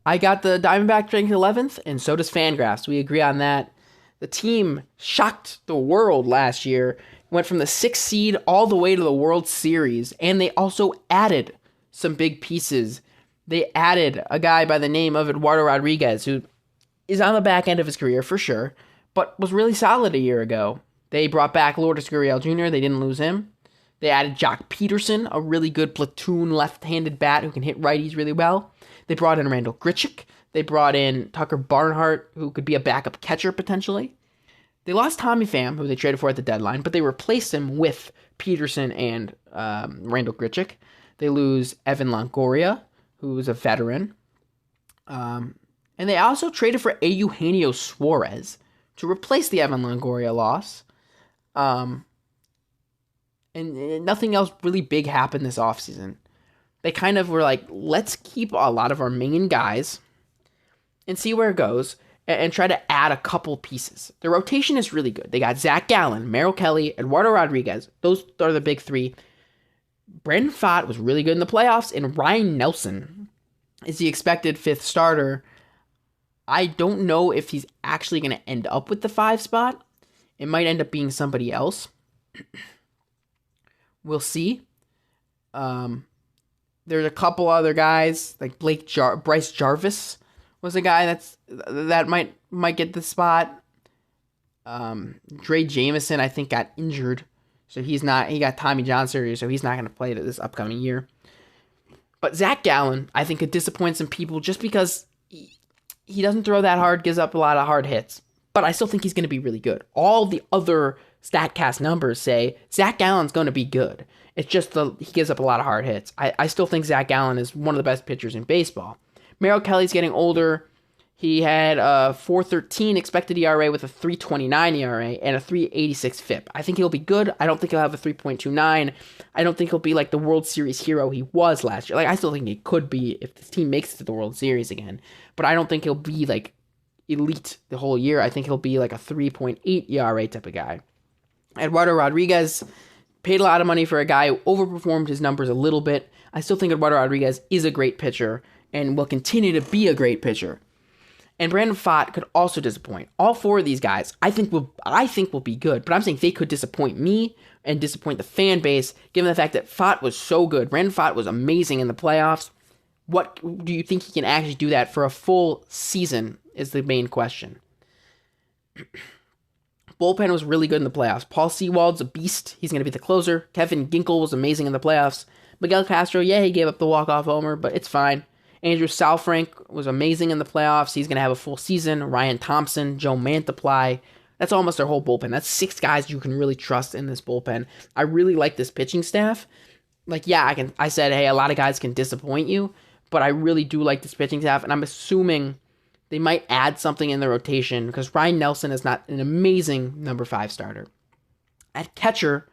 I got the Diamondbacks ranked 11th, and so does Fangraphs. We agree on that. The team shocked the world last year, went from the 6th seed all the way to the World Series, and they also added some big pieces. They added a guy by the name of Eduardo Rodriguez, who is on the back end of his career for sure, but was really solid a year ago. They brought back Lourdes Gurriel Jr., they didn't lose him. They added Jock Peterson, a really good platoon left-handed bat who can hit righties really well. They brought in Randall Grichuk. They brought in Tucker Barnhart, who could be a backup catcher potentially. They lost Tommy Pham, who they traded for at the deadline, but they replaced him with Peterson and Randall Grichuk. They lose Evan Longoria, who is a veteran. And they also traded for Eugenio Suarez to replace the Evan Longoria loss. And nothing else really big happened this offseason. They kind of were like, let's keep a lot of our main guys and see where it goes and try to add a couple pieces. The rotation is really good. They got Zach Gallen, Merrill Kelly, Eduardo Rodriguez. Those are the big three. Brandon Pfaadt was really good in the playoffs, and Ryan Nelson is the expected 5th starter. I don't know if he's actually going to end up with the 5 spot. It might end up being somebody else. We'll see. There's a couple other guys like Bryce Jarvis was a guy that might get the spot. Dre Jameson I think got injured, so he's not. He got Tommy John surgery, so he's not going to play this upcoming year. But Zach Gallen I think could disappoint some people just because he doesn't throw that hard, gives up a lot of hard hits. But I still think he's going to be really good. All the other StatCast numbers say Zach Gallen's going to be good. It's just he gives up a lot of hard hits. I still think Zach Gallen is one of the best pitchers in baseball. Merrill Kelly's getting older. He had a 4.13 expected ERA with a 3.29 ERA and a 3.86 FIP. I think he'll be good. I don't think he'll have a 3.29. I don't think he'll be like the World Series hero he was last year. Like, I still think he could be if this team makes it to the World Series again. But I don't think he'll be like elite the whole year. I think he'll be like a 3.8 ERA type of guy. Eduardo Rodriguez paid a lot of money for a guy who overperformed his numbers a little bit. I still think Eduardo Rodriguez is a great pitcher and will continue to be a great pitcher. And Brandon Pfaadt could also disappoint. All 4 of these guys, I think will be good, but I'm saying they could disappoint me and disappoint the fan base, given the fact that Pfaadt was so good. Brandon Pfaadt was amazing in the playoffs. What do you think he can actually do that for a full season is the main question. Bullpen was really good in the playoffs. Paul Sewald's a beast. He's going to be the closer. Kevin Ginkel was amazing in the playoffs. Miguel Castro, yeah, he gave up the walk-off homer, but it's fine. Andrew Saalfrank was amazing in the playoffs. He's going to have a full season. Ryan Thompson, Joe Mantiply. That's almost their whole bullpen. That's 6 guys you can really trust in this bullpen. I really like this pitching staff. Like, yeah, I said, hey, a lot of guys can disappoint you, but I really do like this pitching staff, and I'm assuming they might add something in the rotation because Ryan Nelson is not an amazing number 5 starter. At catcher,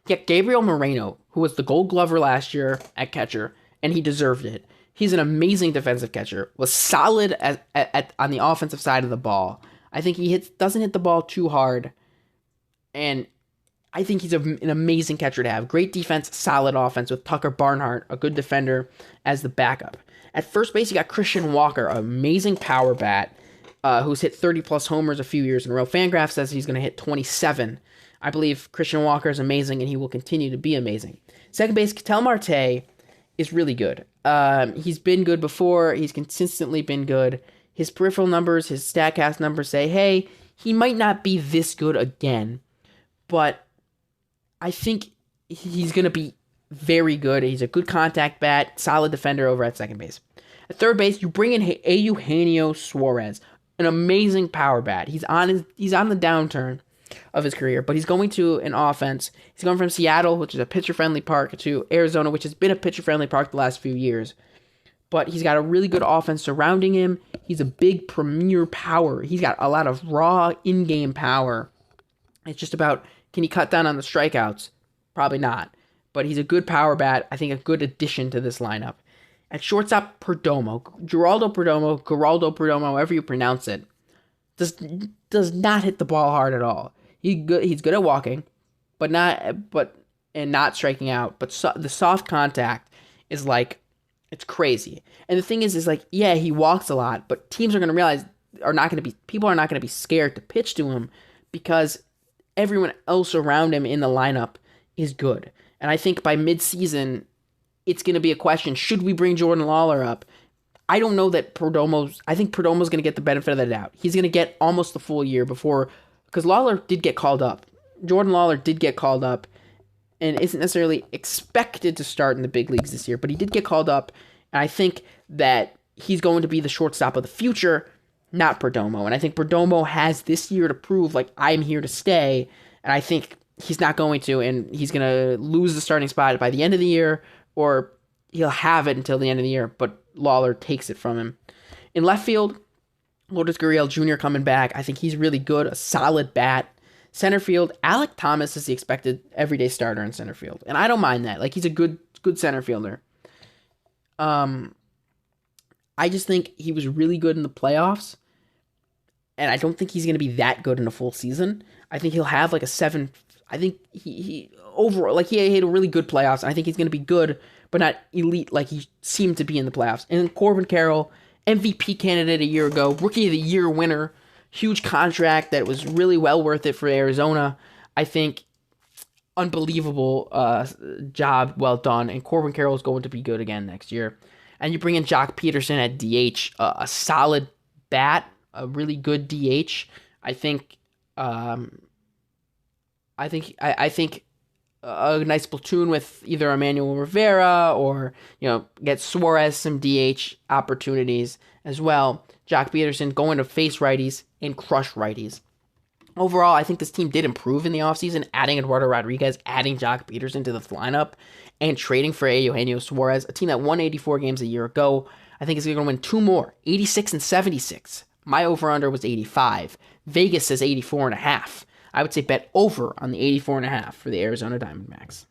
you got Gabriel Moreno, who was the Gold Glover last year at catcher, and he deserved it. He's an amazing defensive catcher, was solid on the offensive side of the ball. I think he doesn't hit the ball too hard, and I think he's an amazing catcher to have. Great defense, solid offense with Tucker Barnhart, a good defender, as the backup. At first base, you got Christian Walker, an amazing power bat, who's hit 30-plus homers a few years in a row. Fangraph says he's going to hit 27. I believe Christian Walker is amazing, and he will continue to be amazing. Second base, Ketel Marte is really good. He's been good before. He's consistently been good. His peripheral numbers, his StatCast numbers say, hey, he might not be this good again, but I think he's going to be very good. He's a good contact bat, solid defender over at second base. At third base, you bring in Eugenio Suarez, an amazing power bat. He's on the downturn of his career, but he's going to an offense. He's going from Seattle, which is a pitcher-friendly park, to Arizona, which has been a pitcher-friendly park the last few years. But he's got a really good offense surrounding him. He's a big premier power. He's got a lot of raw in-game power. It's just about, can he cut down on the strikeouts? Probably not. But he's a good power bat. I think a good addition to this lineup. At shortstop, Geraldo Perdomo, however you pronounce it, does not hit the ball hard at all. He's good at walking, and not striking out. But the soft contact is like It's crazy. And the thing is like, yeah, he walks a lot, but teams are going to realize people are not going to be scared to pitch to him because everyone else around him in the lineup is good. And I think by midseason, it's going to be a question: should we bring Jordan Lawler up? I don't know that I think Perdomo's going to get the benefit of the doubt. He's going to get almost the full year before, because Lawler did get called up. Jordan Lawler did get called up and isn't necessarily expected to start in the big leagues this year, but he did get called up. And I think that he's going to be the shortstop of the future, not Perdomo. And I think Perdomo has this year to prove, like, I'm here to stay. And I think he's not going to, and he's going to lose the starting spot by the end of the year, or he'll have it until the end of the year, but Lawler takes it from him. In left field, Lourdes Gurriel Jr. coming back. I think he's really good, a solid bat. Center field, Alek Thomas is the expected everyday starter in center field, and I don't mind that. Like, he's a good center fielder. I just think he was really good in the playoffs, and I don't think he's going to be that good in a full season. I think he'll have like a 7. I think he overall, like, he had a really good playoffs, and I think he's going to be good, but not elite like he seemed to be in the playoffs. And Corbin Carroll, MVP candidate a year ago, Rookie of the Year winner, huge contract that was really well worth it for Arizona. I think unbelievable job, well done. And Corbin Carroll is going to be good again next year. And you bring in Jock Peterson at DH, a solid bat, a really good DH. I think a nice platoon with either Emmanuel Rivera or, get Suarez some DH opportunities as well. Jock Peterson going to face righties and crush righties. Overall, I think this team did improve in the offseason, adding Eduardo Rodriguez, adding Jock Peterson to the lineup, and trading for Eugenio Suarez, a team that won 84 games a year ago. I think is going to win 2 more, 86 and 76. My over-under was 85. Vegas says 84.5. I would say bet over on the 84.5 for the Arizona Diamondbacks.